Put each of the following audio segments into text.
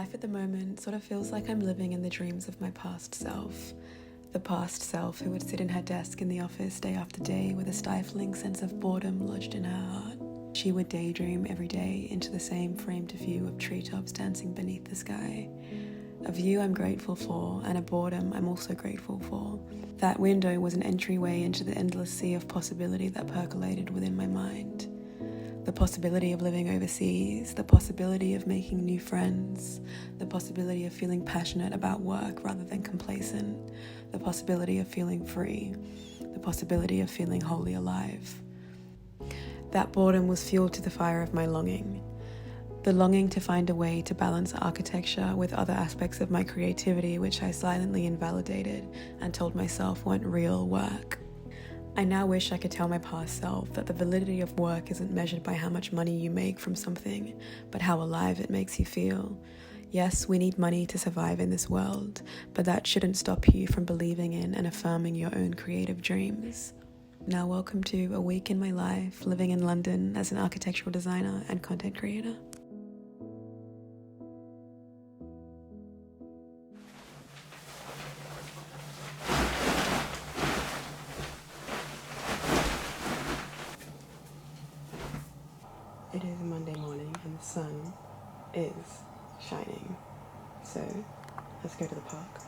Life at the moment sort of feels like I'm living in the dreams of my past self. The past self who would sit in her desk in the office day after day with a stifling sense of boredom lodged in her heart. She would daydream every day into the same framed view of treetops dancing beneath the sky. A view I'm grateful for, and a boredom I'm also grateful for. That window was an entryway into the endless sea of possibility that percolated within my mind. The possibility of living overseas, the possibility of making new friends, the possibility of feeling passionate about work rather than complacent, the possibility of feeling free, the possibility of feeling wholly alive. That boredom was fuel to the fire of my longing. The longing to find a way to balance architecture with other aspects of my creativity which I silently invalidated and told myself weren't real work. I now wish I could tell my past self that the validity of work isn't measured by how much money you make from something, but how alive it makes you feel. Yes, we need money to survive in this world, but that shouldn't stop you from believing in and affirming your own creative dreams. Now welcome to a week in my life living in London as an architectural designer and content creator. It is a Monday morning and the sun is shining, so let's go to the park.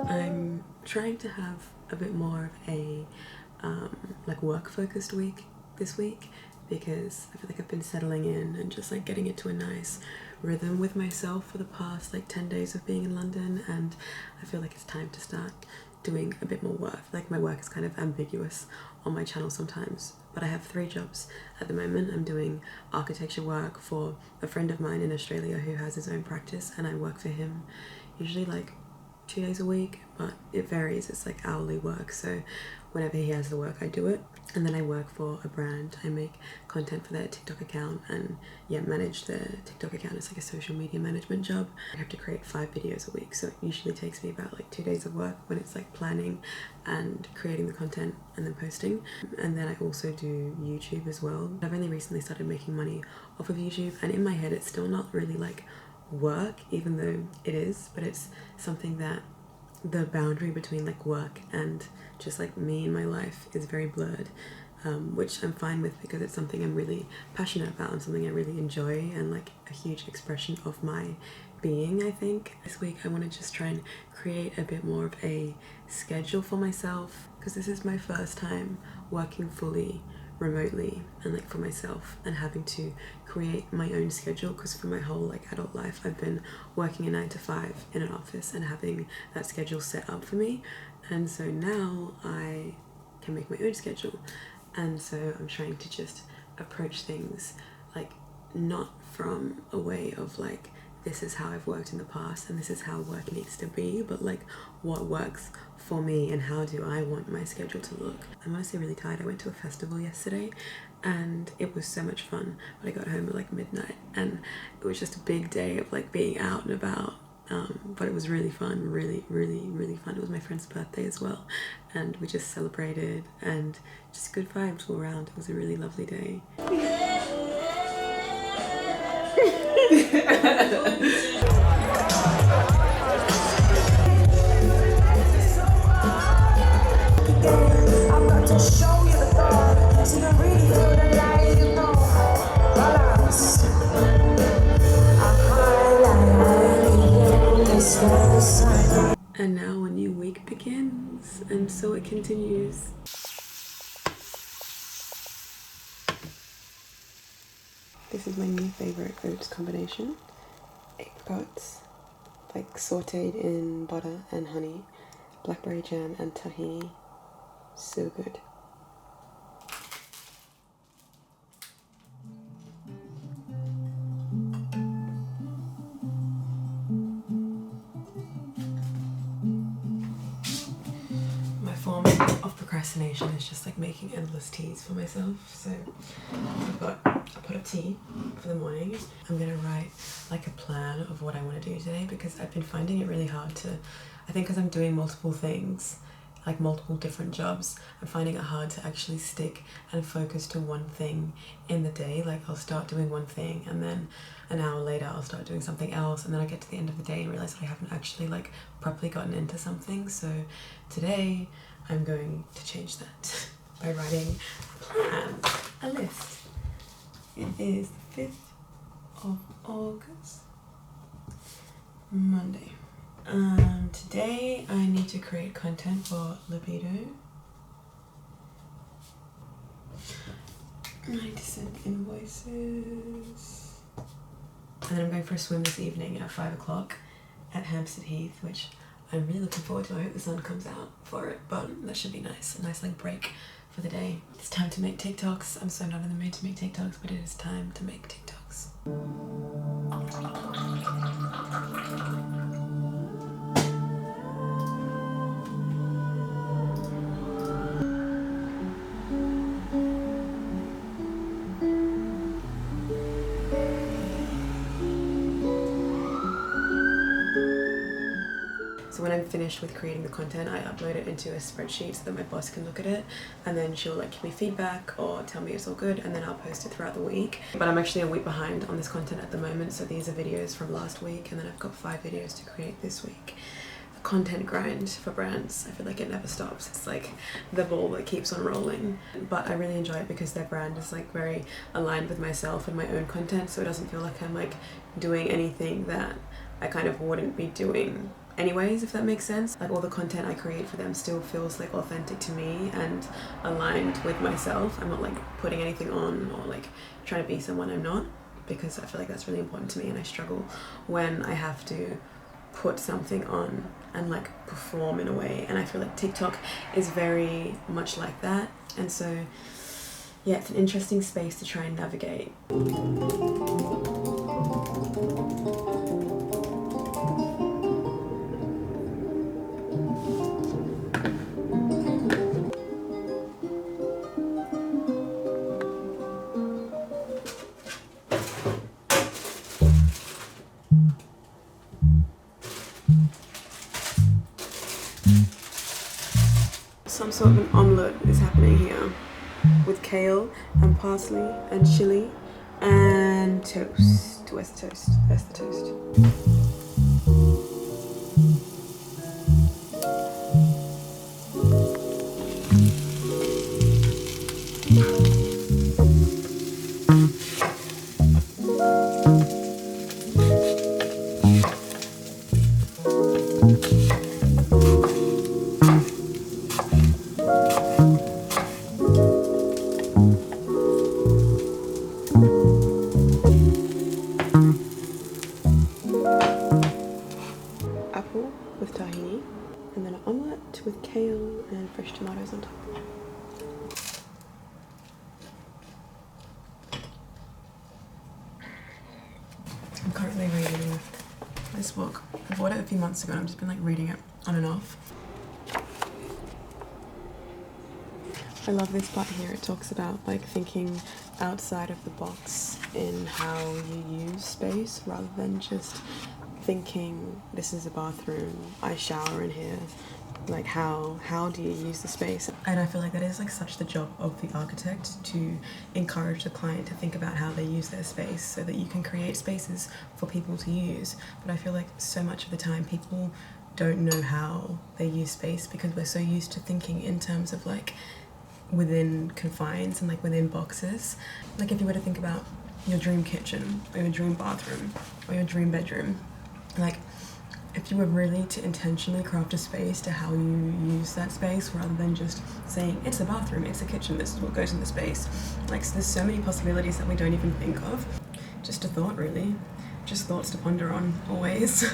I'm trying to have a bit more of a work-focused week this week because I feel like I've been settling in and just like getting into a nice rhythm with myself for the past 10 days of being in London, and I feel like it's time to start doing a bit more work. Like my work is kind of ambiguous on my channel sometimes, but I have 3 jobs at the moment. I'm doing architecture work for a friend of mine in Australia who has his own practice, and I work for him usually 2 days a week, but it varies. It's hourly work, so whenever he has the work I do it. And then I work for a brand. I make content for their TikTok account and manage their TikTok account. It's a social media management job. I have to create 5 videos a week, so it usually takes me about 2 days of work when it's planning and creating the content and then posting. And then I also do YouTube as well. I've only recently started making money off of YouTube, and in my head it's still not really work, even though it is, but it's something that the boundary between work and just me in my life is very blurred, which I'm fine with because it's something I'm really passionate about and something I really enjoy and a huge expression of my being. I think this week I want to just try and create a bit more of a schedule for myself because this is my first time working fully remotely and for myself and having to create my own schedule, because for my whole adult life I've been working a 9 to 5 in an office and having that schedule set up for me, and so now I can make my own schedule. And so I'm trying to just approach things not from a way of this is how I've worked in the past and this is how work needs to be, but what works for me and how do I want my schedule to look. I'm honestly really tired. I went to a festival yesterday and it was so much fun, but I got home at midnight and it was just a big day of being out and about But it was really fun, really, really, really fun. It was my friend's birthday as well, and we just celebrated and just good vibes all around. It was a really lovely day. And now a new week begins, and so it continues. This is my new favourite oats combination. Apricots, like sauteed in butter and honey, blackberry jam and tahini. So good. Of procrastination is just like making endless teas for myself. So I've got a pot of tea for the morning. I'm gonna write like a plan of what I want to do today, because I've been finding it really hard to, I think because I'm doing multiple things, like multiple different jobs, I'm finding it hard to actually stick and focus to one thing in the day. Like I'll start doing one thing and then an hour later I'll start doing something else, and then I get to the end of the day and realize that I haven't actually like properly gotten into something. So today I'm going to change that by writing a plan, a list. It is the 5th of August, Monday. Today I need to create content for Libido. I need to send invoices. And then I'm going for a swim this evening at 5 o'clock at Hampstead Heath, which I'm really looking forward to. I hope the sun comes out for it, but that should be nice. A nice like break for the day. It's time to make TikToks. I'm so not in the mood to make TikToks, but it is time to make TikToks. So when I'm finished with creating the content, I upload it into a spreadsheet so that my boss can look at it, and then she'll like give me feedback or tell me it's all good, and then I'll post it throughout the week. But I'm actually a week behind on this content at the moment, so these are videos from last week, and then I've got 5 videos to create this week. The content grind for brands, I feel like it never stops. It's like the ball that keeps on rolling. But I really enjoy it because their brand is like very aligned with myself and my own content, so it doesn't feel like I'm like doing anything that I kind of wouldn't be doing anyways, if that makes sense. Like all the content I create for them still feels like authentic to me and aligned with myself. I'm not like putting anything on or like trying to be someone I'm not, because I feel like that's really important to me, and I struggle when I have to put something on and like perform in a way, and I feel like TikTok is very much like that. And so yeah, it's an interesting space to try and navigate. Some sort of an omelette is happening here with kale and parsley and chili and toast. Where's the toast? Where's the toast? Apple with tahini, and then an omelette with kale and fresh tomatoes on top. I'm currently reading this book. I bought it a few months ago and I've just been like reading it on and off. I love this part here. It talks about like thinking outside of the box in how you use space rather than just thinking this is a bathroom, I shower in here, like how do you use the space? And I feel like that is like such the job of the architect, to encourage the client to think about how they use their space so that you can create spaces for people to use. But I feel like so much of the time people don't know how they use space because we're so used to thinking in terms of like within confines and like within boxes. Like if you were to think about your dream kitchen or your dream bathroom or your dream bedroom, like if you were really to intentionally craft a space to how you use that space rather than just saying it's a bathroom, it's a kitchen, this is what goes in the space. Like so there's so many possibilities that we don't even think of. Just a thought really. Just thoughts to ponder on always.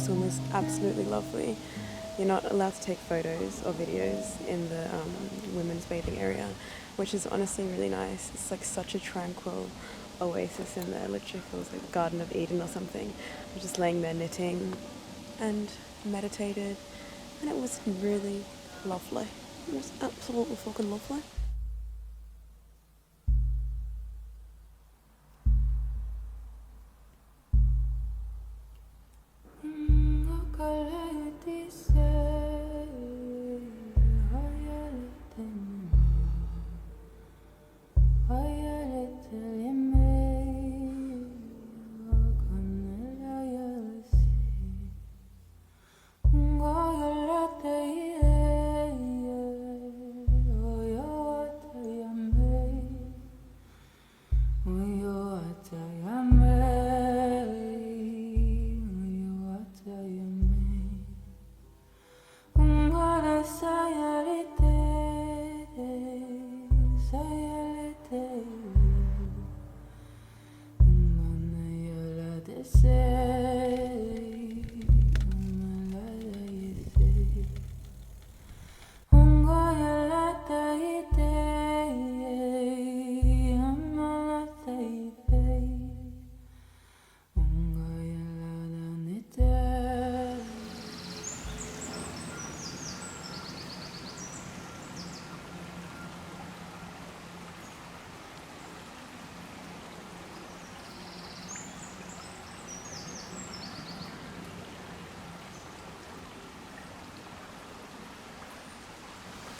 Swim was absolutely lovely. You're not allowed to take photos or videos in the women's bathing area, which is honestly really nice. It's like such a tranquil oasis in there. Literally feels like the Garden of Eden or something. I was just laying there knitting and meditated, and it was really lovely. It was absolutely fucking lovely.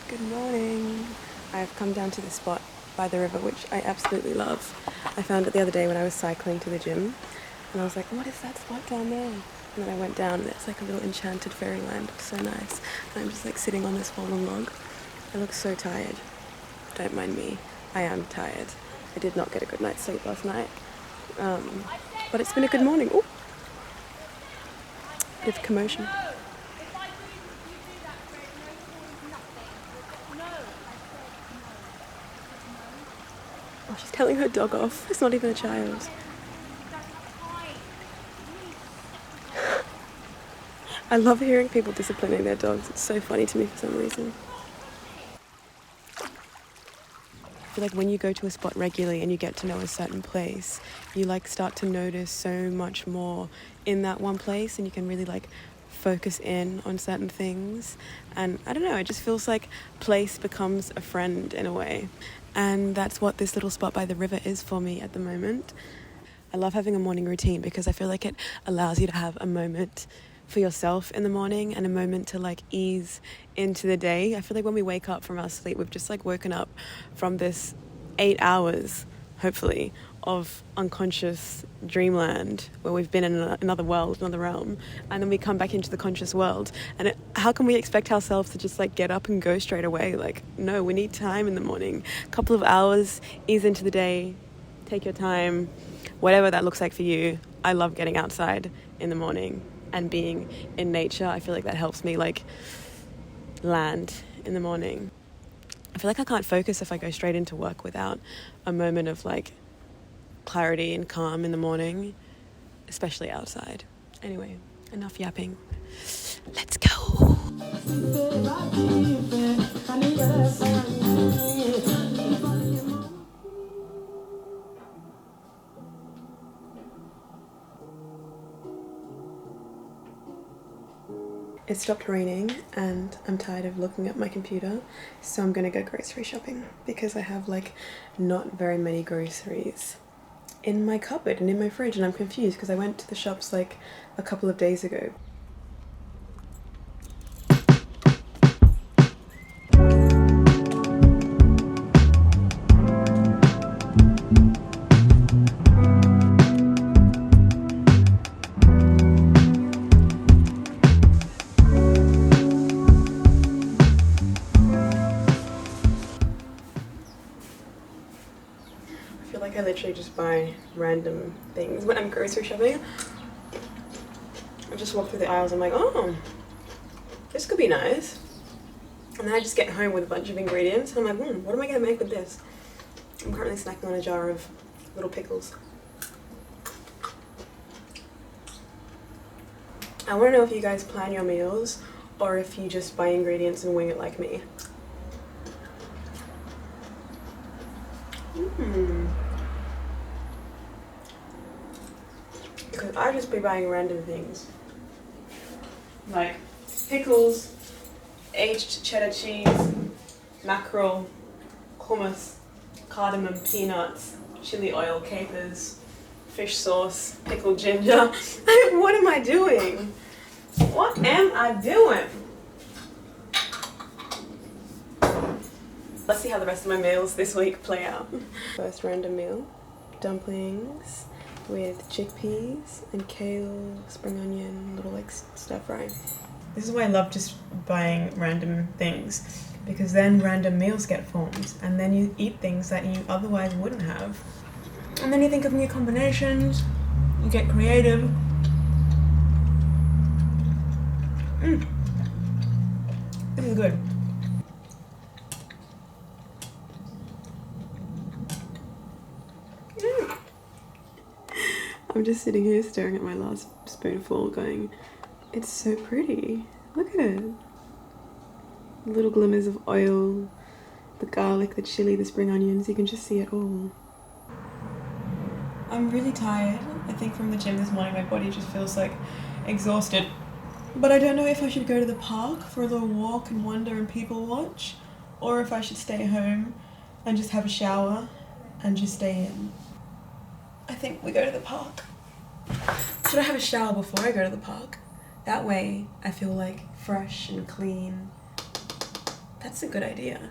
Good morning. I've come down to the spot by the river, which I absolutely love. I found it the other day when I was cycling to the gym, and I was like, what is that spot down there? And then I went down, and it's like a little enchanted fairyland. It's so nice. And I'm just like sitting on this fallen log. I look so tired. Don't mind me. I am tired. I did not get a good night's sleep last night. But it's been a good morning. Ooh. Bit of commotion. Oh, she's telling her dog off. It's not even a child. I love hearing people disciplining their dogs. It's so funny to me for some reason. I feel like when you go to a spot regularly and you get to know a certain place, you like start to notice so much more in that one place, and you can really like focus in on certain things. And I don't know, it just feels like place becomes a friend in a way. And that's what this little spot by the river is for me at the moment. I love having a morning routine because I feel like it allows you to have a moment for yourself in the morning and a moment to like ease into the day. I feel like when we wake up from our sleep, we've just like woken up from this 8 hours, hopefully, of unconscious dreamland where we've been in another world, another realm, and then we come back into the conscious world. And how can we expect ourselves to just like get up and go straight away? Like, no, we need time in the morning, a couple of hours, ease into the day, take your time, whatever that looks like for you. I love getting outside in the morning and being in nature. I feel like that helps me like land in the morning. I feel like I can't focus if I go straight into work without a moment of like clarity and calm in the morning, especially outside. Anyway, enough yapping. Let's go. It stopped raining and I'm tired of looking at my computer, so I'm gonna go grocery shopping because I have like not very many groceries in my cupboard and in my fridge, and I'm confused because I went to the shops like a couple of days ago. I literally just buy random things when I'm grocery shopping. I just walk through the aisles and I'm like, oh, this could be nice. And then I just get home with a bunch of ingredients and I'm like, what am I going to make with this? I'm currently snacking on a jar of little pickles. I want to know if you guys plan your meals or if you just buy ingredients and wing it like me. Because I just be buying random things like pickles, aged cheddar cheese, mackerel, hummus, cardamom, peanuts, chili oil, capers, fish sauce, pickled ginger. What am I doing? What am I doing? Let's see how the rest of my meals this week play out. First random meal, dumplings with chickpeas and kale, spring onion, little like stir fry. This is why I love just buying random things, because then random meals get formed and then you eat things that you otherwise wouldn't have. And then you think of new combinations, you get creative. This is good. I'm just sitting here staring at my last spoonful going, it's so pretty. Look at it. Little glimmers of oil, the garlic, the chili, the spring onions, you can just see it all. I'm really tired. I think from the gym this morning my body just feels like exhausted. But I don't know if I should go to the park for a little walk and wander and people watch, or if I should stay home and just have a shower and just stay in. I think we go to the park. Should I have a shower before I go to the park? That way I feel like fresh and clean. That's a good idea.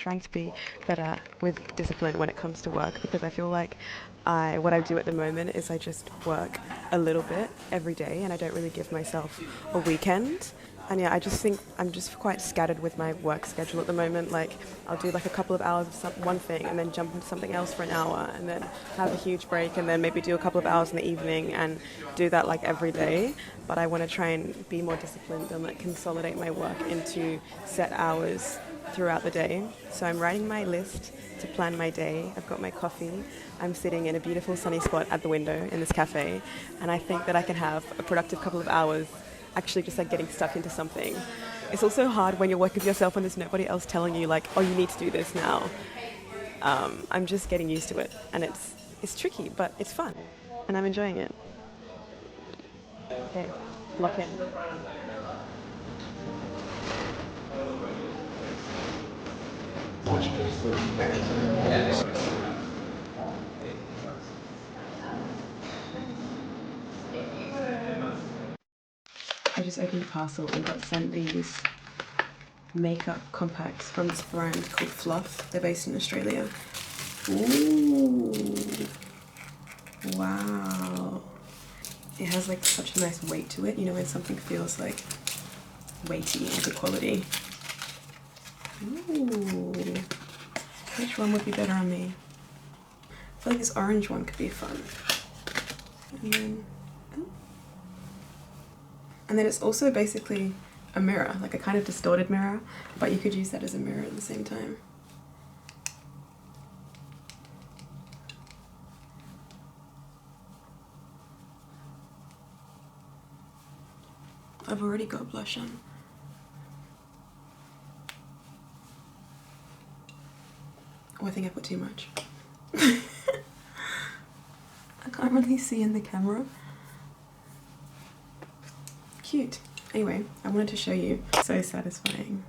trying to be better with discipline when it comes to work, because I feel like what I do at the moment is I just work a little bit every day and I don't really give myself a weekend. And yeah, I just think I'm just quite scattered with my work schedule at the moment. Like, I'll do like a couple of hours of one thing and then jump into something else for an hour and then have a huge break and then maybe do a couple of hours in the evening and do that like every day. But I want to try and be more disciplined and like consolidate my work into set hours throughout the day. So I'm writing my list to plan my day. I've got my coffee. I'm sitting in a beautiful sunny spot at the window in this cafe, and I think that I can have a productive couple of hours actually just like getting stuck into something. It's also hard when you're working for yourself and there's nobody else telling you like, oh, you need to do this now. I'm just getting used to it, and it's tricky, but it's fun and I'm enjoying it. Okay, lock in. I just opened a parcel and got sent these makeup compacts from this brand called Fluff. They're based in Australia. Ooh, wow. It has like such a nice weight to it, you know, when something feels like weighty and good quality. Ooh, which one would be better on me? I feel like this orange one could be fun. And then it's also basically a mirror, like a kind of distorted mirror, but you could use that as a mirror at the same time. I've already got blush on. Oh, I think I put too much. I can't really see in the camera. Cute. Anyway, I wanted to show you. So satisfying.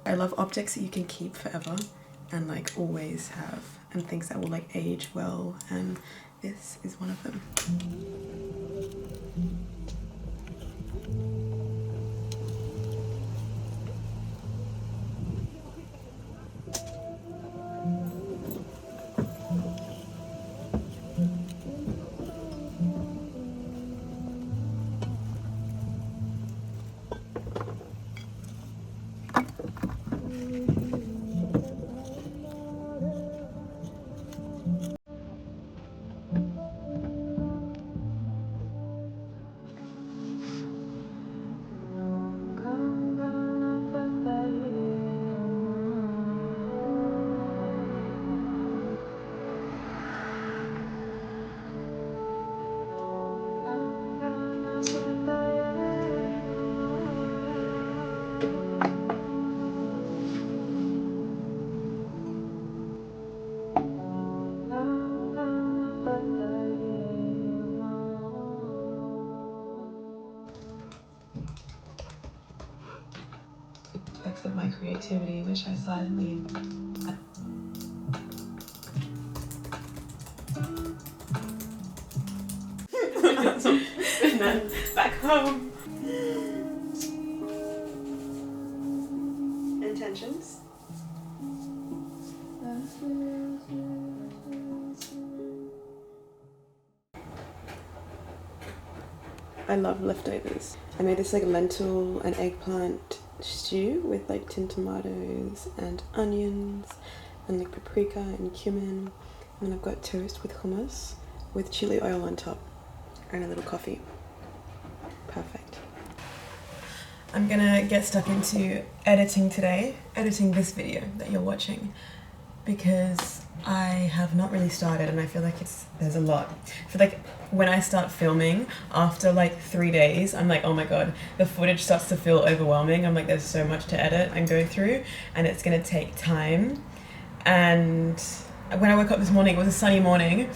I love objects that you can keep forever and like always have, and things that will like age well, and this is one of them. Of my creativity, which I silently and then back home. Intentions. I love leftovers. I made this like lentil and eggplant stew with like tinned tomatoes and onions and like paprika and cumin, and I've got toast with hummus with chili oil on top and a little coffee. Perfect. I'm gonna get stuck into editing today, editing this video that you're watching, because I have not really started and I feel like there's a lot. I feel like when I start filming after like 3 days, I'm like, oh my god, the footage starts to feel overwhelming. I'm like, there's so much to edit and go through and it's gonna take time. And when I woke up this morning, it was a sunny morning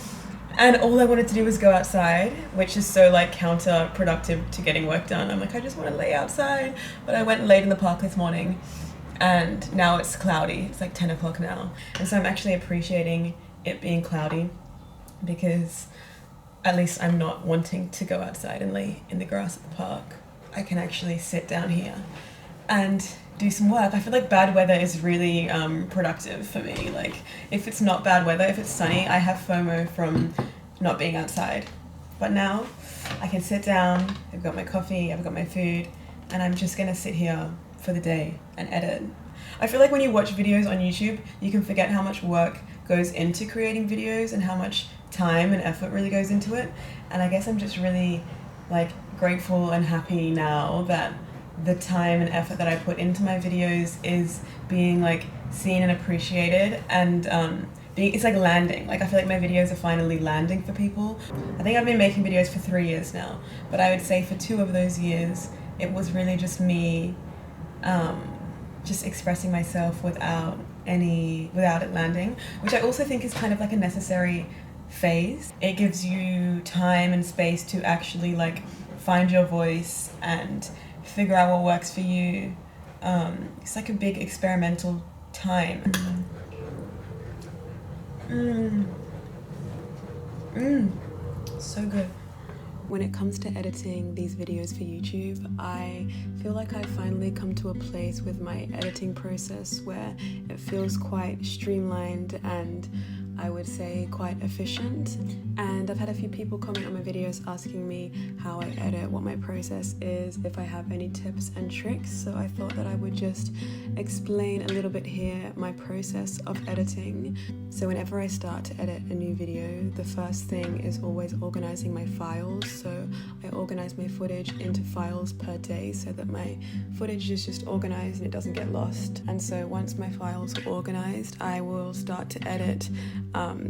and all I wanted to do was go outside, which is so like counterproductive to getting work done. I'm like, I just want to lay outside, but I went and laid in the park this morning. And now it's cloudy. It's like 10 o'clock now. And so I'm actually appreciating it being cloudy because at least I'm not wanting to go outside and lay in the grass at the park. I can actually sit down here and do some work. I feel like bad weather is really productive for me. Like if it's not bad weather, if it's sunny, I have FOMO from not being outside. But now I can sit down, I've got my coffee, I've got my food, and I'm just gonna sit here for the day and edit. I feel like when you watch videos on YouTube, you can forget how much work goes into creating videos and how much time and effort really goes into it. And I guess I'm just really like grateful and happy now that the time and effort that I put into my videos is being like seen and appreciated, and it's like landing. Like I feel like my videos are finally landing for people. I think I've been making videos for 3 years now, but I would say for 2 of those years it was really just me just expressing myself without it landing, which I also think is kind of like a necessary phase. It gives you time and space to actually like find your voice and figure out what works for you. It's like a big experimental time. So good. When it comes to editing these videos for YouTube, I feel like I've finally come to a place with my editing process where it feels quite streamlined and I would say quite efficient. And I've had a few people comment on my videos asking me how I edit, what my process is, if I have any tips and tricks. So I thought that I would just explain a little bit here my process of editing. So whenever I start to edit a new video, the first thing is always organizing my files. So I organize my footage into files per day so that my footage is just organized and it doesn't get lost. And so once my files are organized, I will start to edit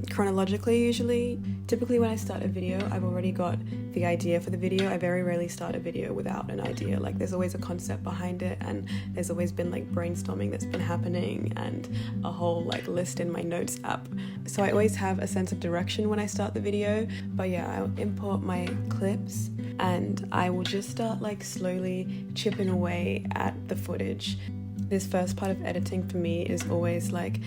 chronologically usually. Typically when I start a video, I've already got the idea for the video. I very rarely start a video without an idea. Like there's always a concept behind it, and there's always been like brainstorming that's been happening and a whole like list in my notes app. So I always have a sense of direction when I start the video. But yeah, I'll import my clips and I will just start like slowly chipping away at the footage. This first part of editing for me is always like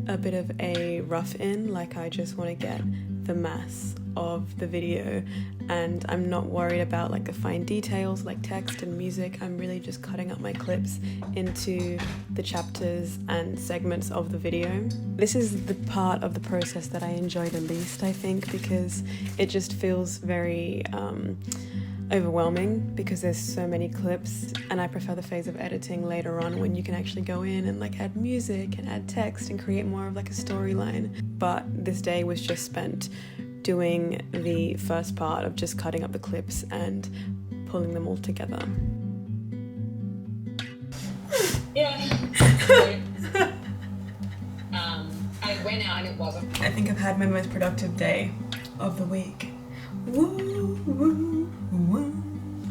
a bit of a rough in, like I just want to get the mass of the video and I'm not worried about like the fine details like text and music. I'm really just cutting up my clips into the chapters and segments of the video. This is the part of the process that I enjoy the least, I think, because it just feels very overwhelming because there's so many clips, and I prefer the phase of editing later on when you can actually go in and like add music and add text and create more of like a storyline. But this day was just spent doing the first part of just cutting up the clips and pulling them all together. Yeah. I went out and it wasn't. I think I've had my most productive day of the week. Woo, woo, woo.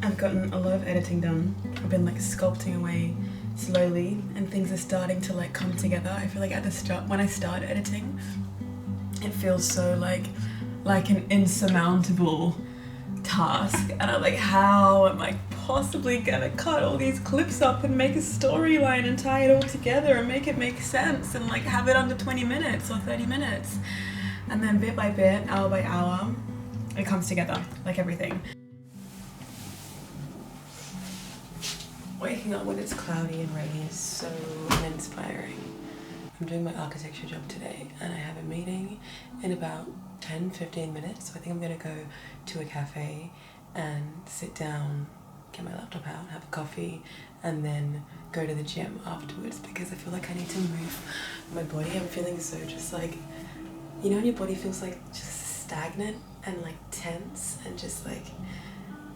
I've gotten a lot of editing done. I've been like sculpting away slowly and things are starting to like come together. I feel like at the start, when I start editing, it feels so like an insurmountable task, and I'm like, how am I possibly gonna cut all these clips up and make a storyline and tie it all together and make it make sense and like have it under 20 minutes or 30 minutes? And then bit by bit, hour by hour, it comes together, like everything. Waking up when it's cloudy and rainy is so uninspiring. I'm doing my architecture job today and I have a meeting in about 10-15 minutes, so I think I'm gonna go to a cafe and sit down, get my laptop out, have a coffee, and then go to the gym afterwards because I feel like I need to move my body. I'm feeling so just like, you know when your body feels like just stagnant and like tense and just like,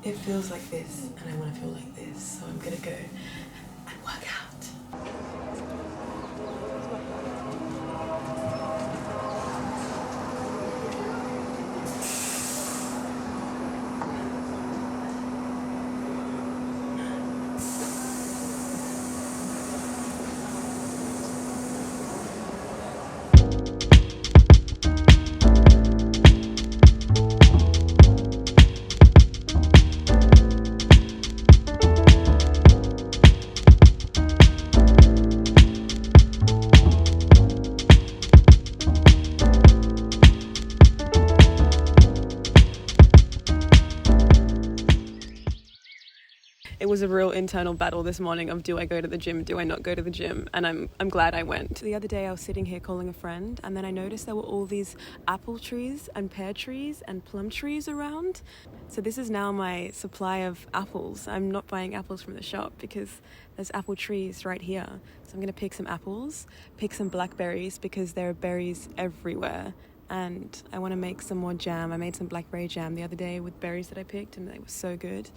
it feels like this and I want to feel like this, so I'm gonna go and work out. was a real internal battle this morning of, do I go to the gym, do I not go to the gym? And I'm glad I went. The other day I was sitting here calling a friend, and then I noticed there were all these apple trees and pear trees and plum trees around. So this is now my supply of apples. I'm not buying apples from the shop because there's apple trees right here. So I'm going to pick some apples, pick some blackberries because there are berries everywhere. And I want to make some more jam. I made some blackberry jam the other day with berries that I picked, and it was so good.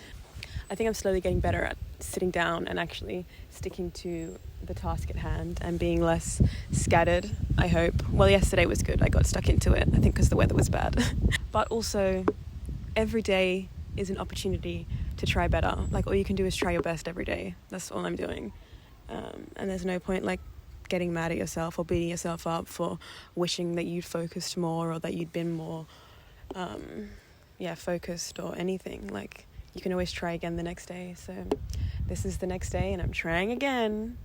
I think I'm slowly getting better at sitting down and actually sticking to the task at hand and being less scattered, I hope. Well, yesterday was good. I got stuck into it, I think because the weather was bad. But also, every day is an opportunity to try better. Like, all you can do is try your best every day. That's all I'm doing. And there's no point, like, getting mad at yourself or beating yourself up for wishing that you'd focused more or that you'd been more focused or anything. Like, you can always try again the next day. So this is the next day and I'm trying again.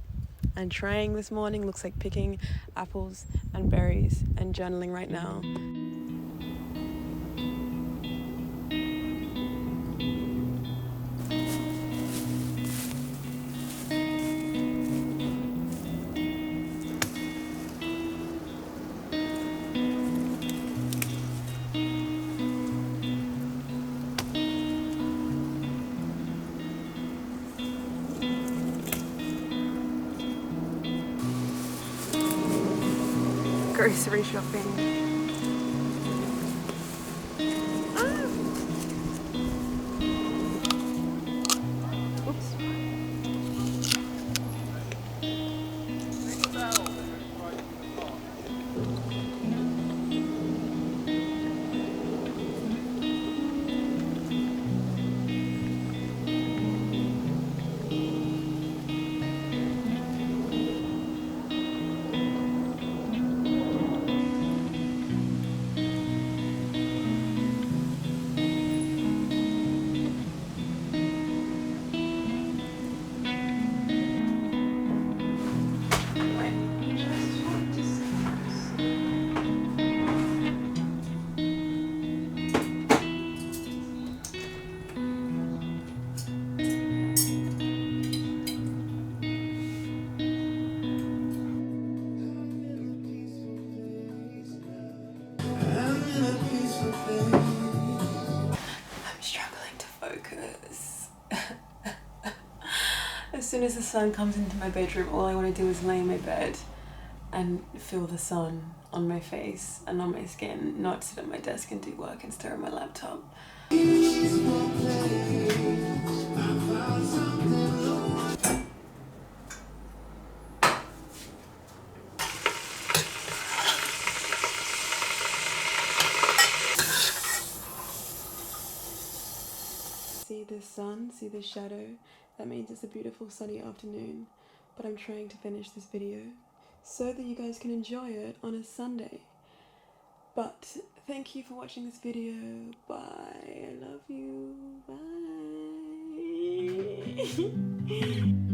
And trying this morning looks like picking apples and berries and journaling right now. Grocery shopping. I'm struggling to focus. As soon as the sun comes into my bedroom, all I want to do is lay in my bed and feel the sun on my face and on my skin, not sit at my desk and do work and stare at my laptop. See the sun, see the shadow. That means it's a beautiful sunny afternoon. But I'm trying to finish this video so that you guys can enjoy it on a Sunday. But thank you for watching this video. Bye. I love you. Bye.